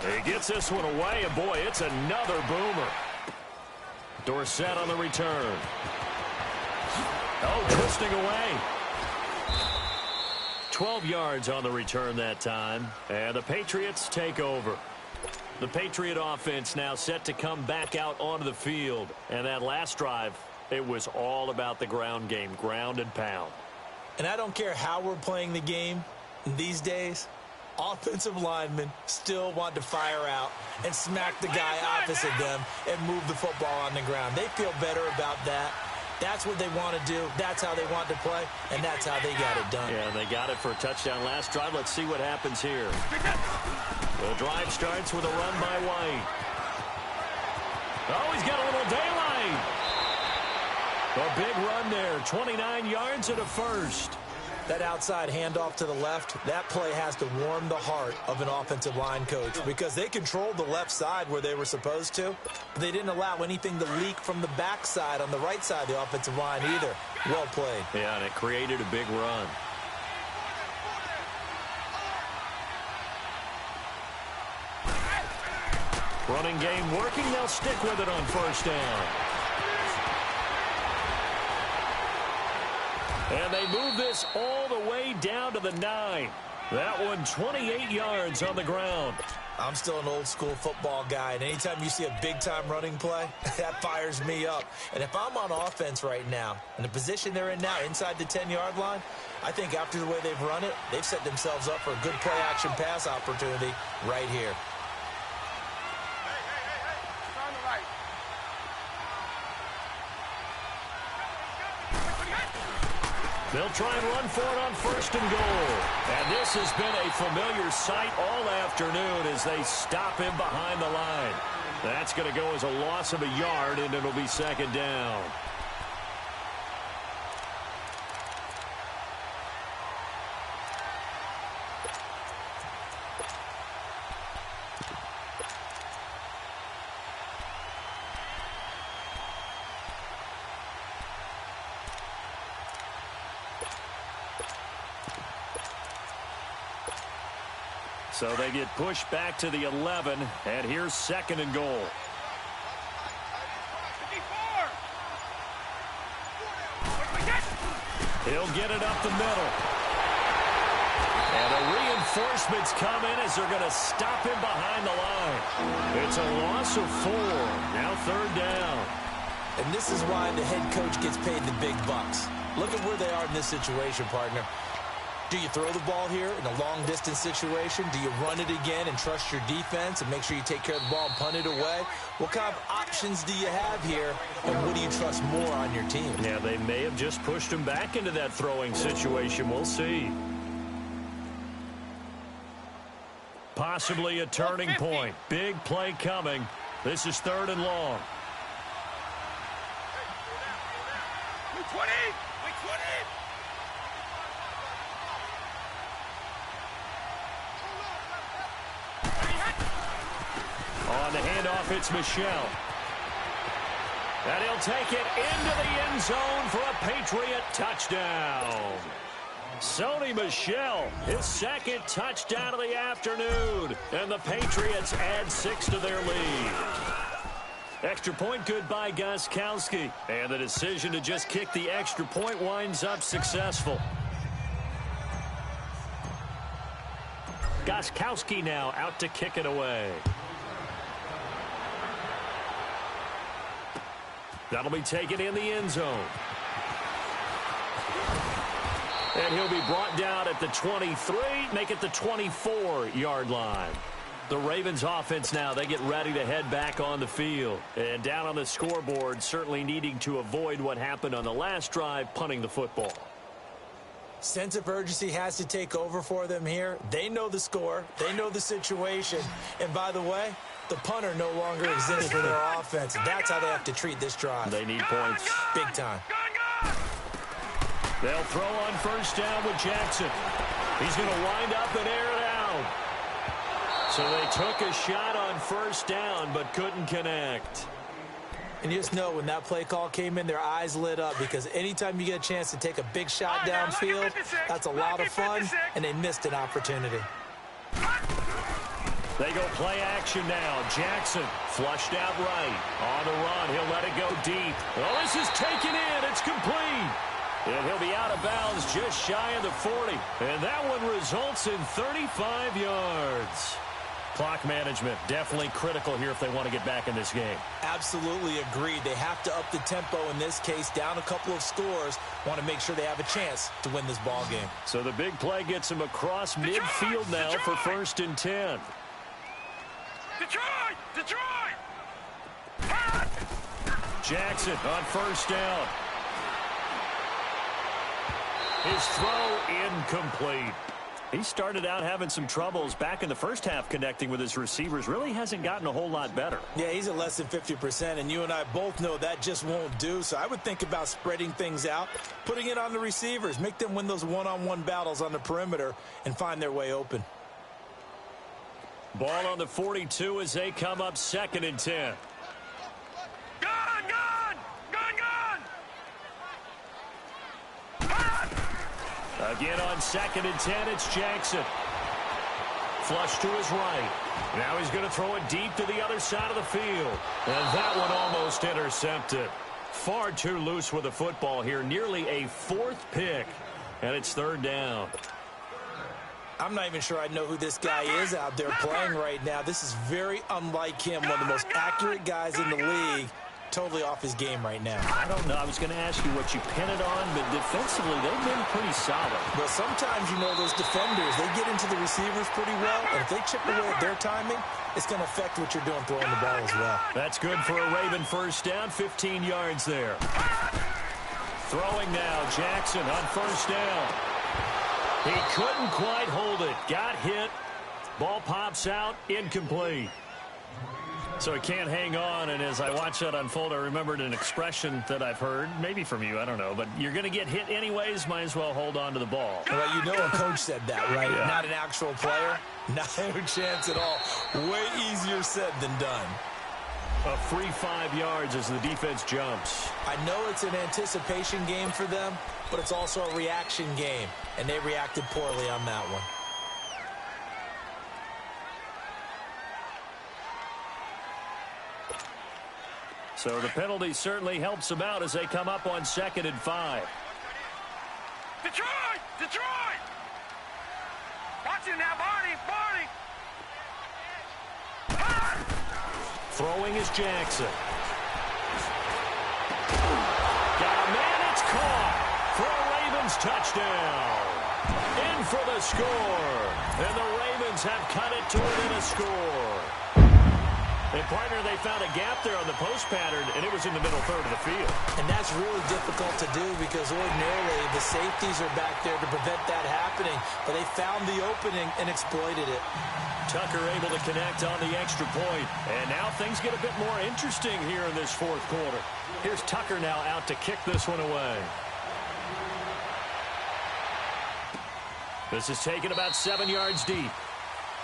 He gets this one away, and boy, it's another boomer. Dorsett on the return. Oh, twisting away. 12 yards on the return that time, and the Patriots take over. The Patriot offense now set to come back out onto the field, and that last drive, it was all about the ground game, ground and pound. And I don't care how we're playing the game these days, offensive linemen still want to fire out and smack the guy opposite them and move the football on the ground. They feel better about that. That's what they want to do. That's how they want to play, and that's how they got it done. Yeah, they got it for a touchdown last drive. Let's see what happens here. The drive starts with a run by White. Oh, he's got a little daylight. A big run there, 29 yards and a first. That outside handoff to the left, that play has to warm the heart of an offensive line coach because they controlled the left side where they were supposed to. But they didn't allow anything to leak from the backside on the right side of the offensive line either. Well played. Yeah, and it created a big run. Running game working. They'll stick with it on first down. And they move this all the way down to the 9. That one 28 yards on the ground. I'm still an old-school football guy, and anytime you see a big-time running play, that fires me up. And if I'm on offense right now, in the position they're in now, inside the 10-yard line, I think after the way they've run it, they've set themselves up for a good play-action pass opportunity right here. They'll try and run for it on first and goal. And this has been a familiar sight all afternoon as they stop him behind the line. That's going to go as a loss of a yard, and it'll be second down. So they get pushed back to the 11, and here's second and goal. He'll get it up the middle. And the reinforcements come in as they're going to stop him behind the line. It's a loss of 4. Now third down. And this is why the head coach gets paid the big bucks. Look at where they are in this situation, partner. Do you throw the ball here in a long-distance situation? Do you run it again and trust your defense and make sure you take care of the ball and punt it away? What kind of options do you have here, and what do you trust more on your team? Yeah, they may have just pushed him back into that throwing situation. We'll see. Possibly a turning point. Big play coming. This is third and long. 20! On the handoff, it's Michelle. And he'll take it into the end zone for a Patriot touchdown. Sony Michel, his second touchdown of the afternoon. And the Patriots add 6 to their lead. Extra point good by Gostkowski. And the decision to just kick the extra point winds up successful. Gostkowski now out to kick it away. That'll be taken in the end zone. And he'll be brought down at the 23, make it the 24-yard line. The Ravens offense now, they get ready to head back on the field. And down on the scoreboard, certainly needing to avoid what happened on the last drive, punting the football. Sense of urgency has to take over for them here. They know the score. They know the situation. And by the way, the punter no longer exists for their offense. That's how they have to treat this drive. They need points. Big time. They'll throw on first down with Jackson. He's going to wind up and air it out. So they took a shot on first down but couldn't connect. And you just know when that play call came in, their eyes lit up because anytime you get a chance to take a big shot downfield, that's a lot of fun, and they missed an opportunity. They go play action now. Jackson flushed out right. On the run, he'll let it go deep. Oh, this is taken in. It's complete. And he'll be out of bounds just shy of the 40. And that one results in 35 yards. Clock management definitely critical here if they want to get back in this game. Absolutely agreed. They have to up the tempo in this case, down a couple of scores. Want to make sure they have a chance to win this ball game. So the big play gets them across midfield now for 1st and 10. Detroit! Jackson on first down. His throw incomplete. He started out having some troubles back in the first half connecting with his receivers. Really hasn't gotten a whole lot better. Yeah, he's at less than 50%, and you and I both know that just won't do. So I would think about spreading things out, putting it on the receivers, make them win those one-on-one battles on the perimeter, and find their way open. Ball on the 42 as they come up 2nd and 10. Gun! Again on 2nd and 10, it's Jackson. Flush to his right. Now he's going to throw it deep to the other side of the field. And that one almost intercepted. Far too loose with the football here. Nearly a 4th pick. And it's 3rd down. I'm not even sure I know who this guy is out there playing right now. This is very unlike him, one of the most accurate guys in the league. Totally off his game right now. I don't know. I was going to ask you what you pin it on, but defensively, they've been pretty solid. Well, sometimes, you know, those defenders, they get into the receivers pretty well, and if they chip away at their timing, it's going to affect what you're doing throwing the ball as well. That's good for a Raven first down, 15 yards there. Throwing now, Jackson on first down. He couldn't quite hold it. Got hit. Ball pops out, incomplete. So he can't hang on, and as I watch that unfold, I remembered an expression that I've heard, maybe from you, I don't know, but you're going to get hit anyways, might as well hold on to the ball. Well, you know a coach said that, right? Yeah. Not an actual player. Not a chance at all. Way easier said than done. A free 5 yards as the defense jumps. I know it's an anticipation game for them, but it's also a reaction game, and they reacted poorly on that one. So the penalty certainly helps them out as they come up on 2nd and 5. Detroit! Watch it now, Barney! Throwing is Jackson. Got a man, it's caught for a Ravens touchdown. In for the score. And the Ravens have cut it to within a score. And, partner, they found a gap there on the post pattern, and it was in the middle third of the field. And that's really difficult to do because ordinarily the safeties are back there to prevent that happening. But they found the opening and exploited it. Tucker able to connect on the extra point. And now things get a bit more interesting here in this 4th quarter. Here's Tucker now out to kick this one away. This is taken about 7 yards deep.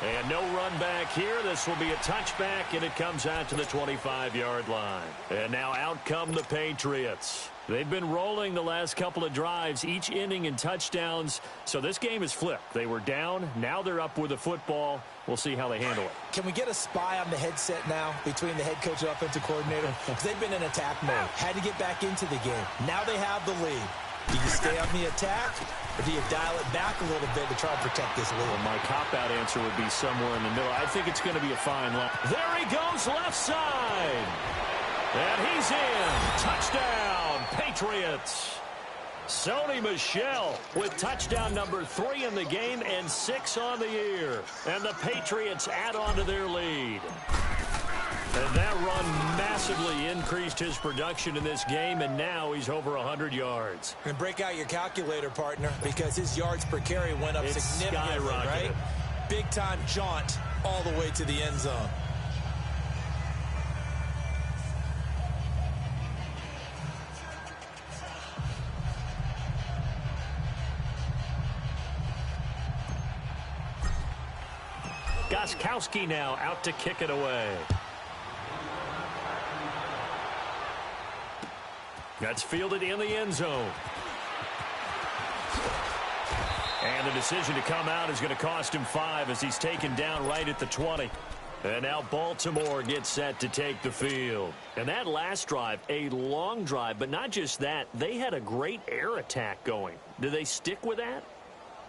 And no run back here. This will be a touchback, and it comes out to the 25-yard line. And now out come the Patriots. They've been rolling the last couple of drives, each inning in touchdowns. So this game is flipped. They were down. Now they're up with the football. We'll see how they handle it. Can we get a spy on the headset now between the head coach and offensive coordinator? Because they've been in attack mode. Had to get back into the game. Now they have the lead. Do you stay on the attack, or do you dial it back a little bit to try and protect this lead? Well, my cop-out answer would be somewhere in the middle. I think it's going to be a fine line. There he goes, left side. And he's in. Touchdown, Patriots. Sony Michel with touchdown number 3 in the game and 6 on the year. And the Patriots add on to their lead. And that run massively increased his production in this game, and now he's over 100 yards. And break out your calculator, partner, because his yards per carry went up significantly, right? Big-time jaunt all the way to the end zone. Gostkowski now out to kick it away. That's fielded in the end zone. And the decision to come out is going to cost him 5 as he's taken down right at the 20. And now Baltimore gets set to take the field. And that last drive, a long drive, but not just that, they had a great air attack going. Do they stick with that?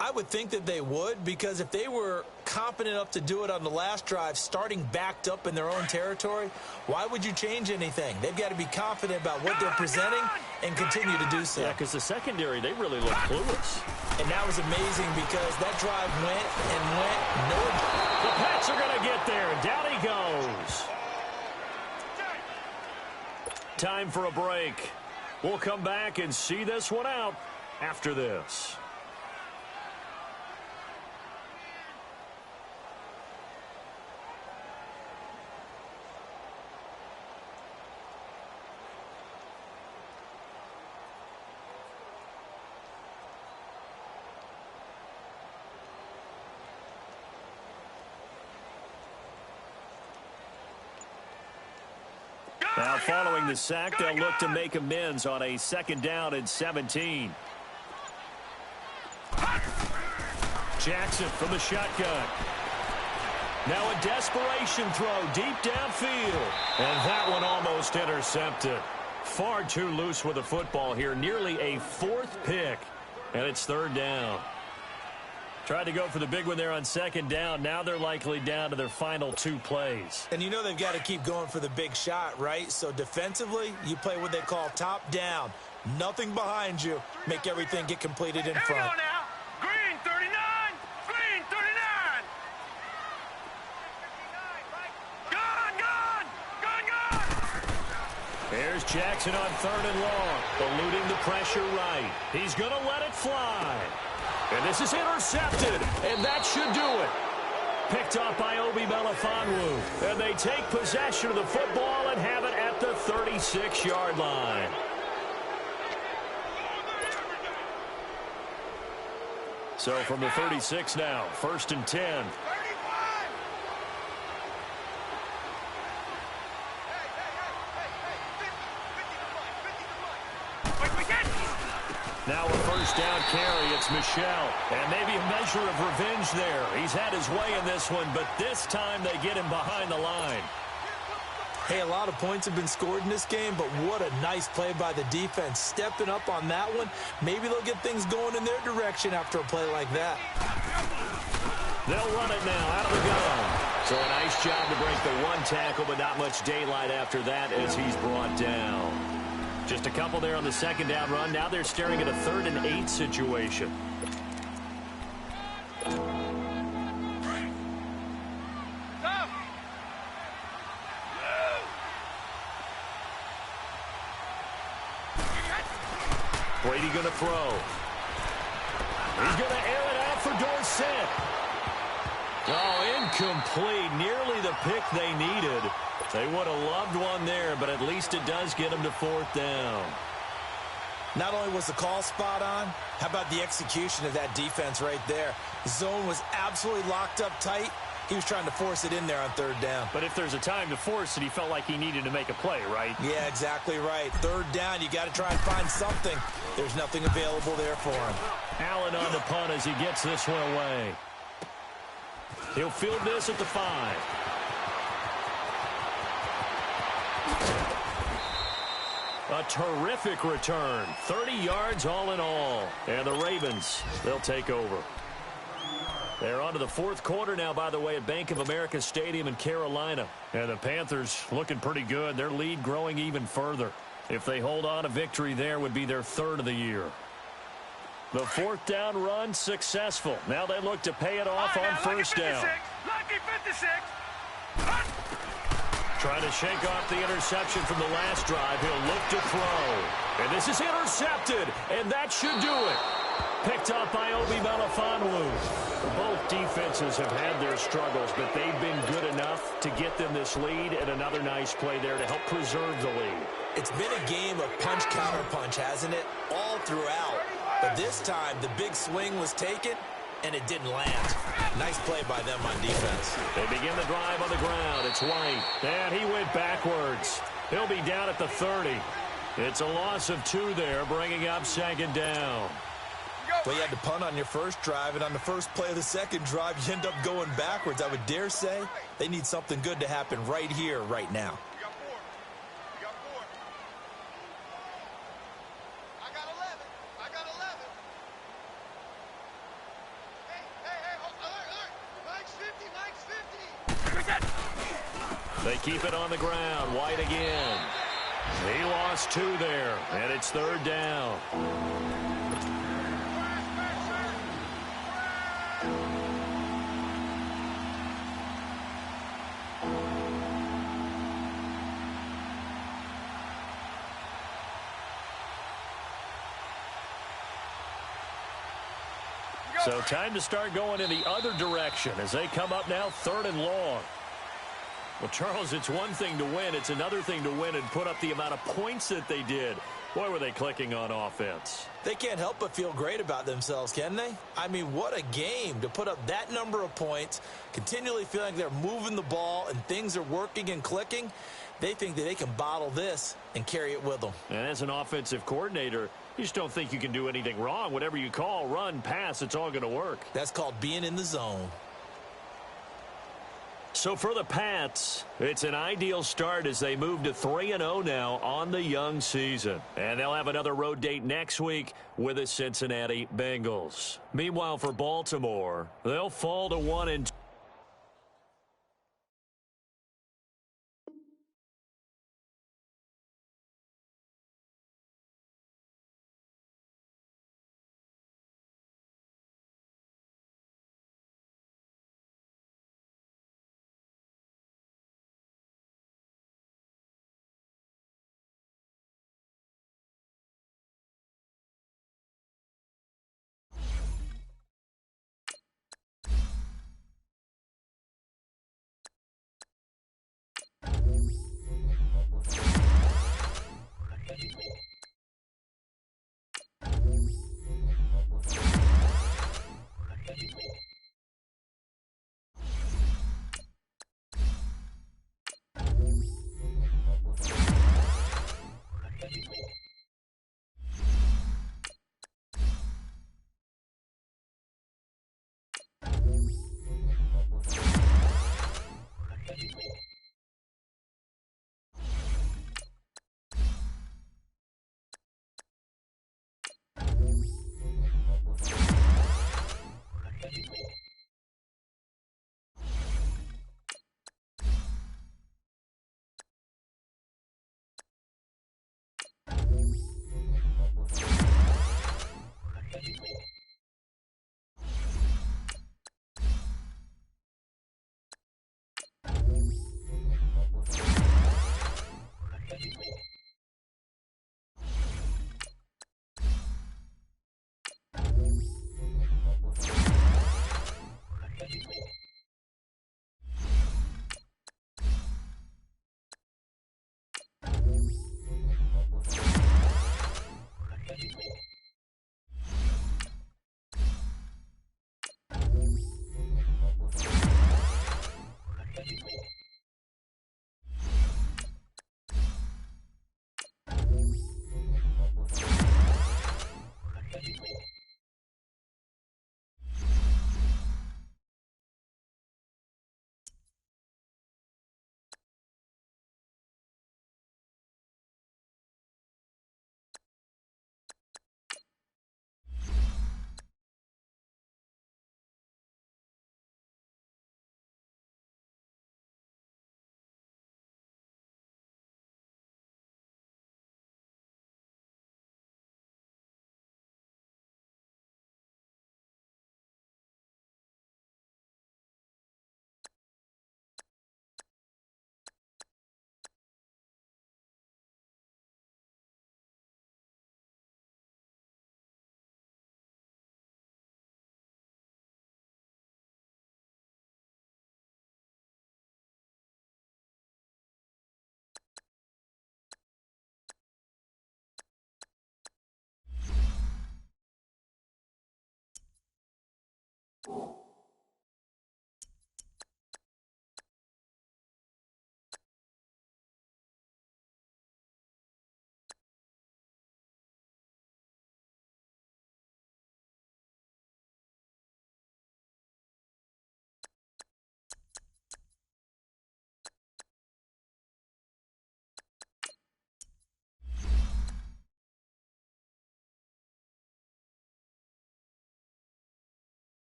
I would think that they would, because if they were confident enough to do it on the last drive, starting backed up in their own territory, why would you change anything? They've got to be confident about what they're presenting and continue to do so. Yeah, because the secondary, they really look clueless. And that was amazing because that drive went and went. The Pats are going to get there, and down he goes. Time for a break. We'll come back and see this one out after this. Now, following the sack, they'll look to make amends on a 2nd down and 17. Jackson from the shotgun. Now a desperation throw deep downfield. And that one almost intercepted. Far too loose with the football here. Nearly a 4th pick. And it's 3rd down. Tried to go for the big one there on 2nd down. Now they're likely down to their final 2 plays. And you know they've got to keep going for the big shot, right? So defensively, you play what they call top down. Nothing behind you. Make everything get completed in front. Here we go now. Green 39. Green 39. Gone. There's Jackson on 3rd and long. Eluding the pressure right. He's going to let it fly. And this is intercepted, and that should do it. Picked up by Obi Melifonwu. And they take possession of the football and have it at the 36-yard line. So from the 36 now, 1st and 10. Now a 1st down carry, it's Michel. And maybe a measure of revenge there. He's had his way in this one, but this time they get him behind the line. Hey, a lot of points have been scored in this game, but what a nice play by the defense. Stepping up on that one. Maybe they'll get things going in their direction after a play like that. They'll run it now out of the gun. So a nice job to break the 1 tackle, but not much daylight after that as he's brought down. Just a couple there on the 2nd down run. Now they're staring at a 3rd and 8 situation. Brady going to throw. He's going to air it out for Dorsett. Oh, incomplete. Nearly the pick they needed. They would have loved one there, but at least it does get them to 4th down. Not only was the call spot on, how about the execution of that defense right there? The zone was absolutely locked up tight. He was trying to force it in there on 3rd down. But if there's a time to force it, he felt like he needed to make a play, right? Yeah, exactly right. 3rd down, you got to try and find something. There's nothing available there for him. Allen on the punt as he gets this one away. He'll field this at the 5. A terrific return. 30 yards all in all. And the Ravens, they'll take over. They're on to the 4th quarter now, by the way, at Bank of America Stadium in Carolina. And the Panthers looking pretty good. Their lead growing even further. If they hold on, a victory there would be their 3rd of the year. The 4th down run successful. Now they look to pay it off on 1st down. Lucky 56. Trying to shake off the interception from the last drive. He'll look to throw. And this is intercepted, and that should do it. Picked up by Obi Melifonwu. Both defenses have had their struggles, but they've been good enough to get them this lead, and another nice play there to help preserve the lead. It's been a game of punch-counter-punch, hasn't it? All throughout. But this time, the big swing was taken, and it didn't land. Nice play by them on defense. They begin the drive on the ground. It's White. And he went backwards. He'll be down at the 30. It's a loss of 2 there, bringing up second down. Well, you had to punt on your first drive, and on the first play of the second drive, you end up going backwards. I would dare say they need something good to happen right here, right now. They keep it on the ground. White again. He lost 2 there, and it's third down. So time to start going in the other direction as they come up now 3rd and long. Well, Charles, it's one thing to win. It's another thing to win and put up the amount of points that they did. Boy, were they clicking on offense. They can't help but feel great about themselves, can they? I mean, what a game to put up that number of points, continually feeling like they're moving the ball and things are working and clicking. They think that they can bottle this and carry it with them. And as an offensive coordinator, you just don't think you can do anything wrong. Whatever you call, run, pass, it's all going to work. That's called being in the zone. So for the Pats, it's an ideal start as they move to 3-0 now on the young season. And they'll have another road date next week with the Cincinnati Bengals. Meanwhile, for Baltimore, they'll fall to 1-2.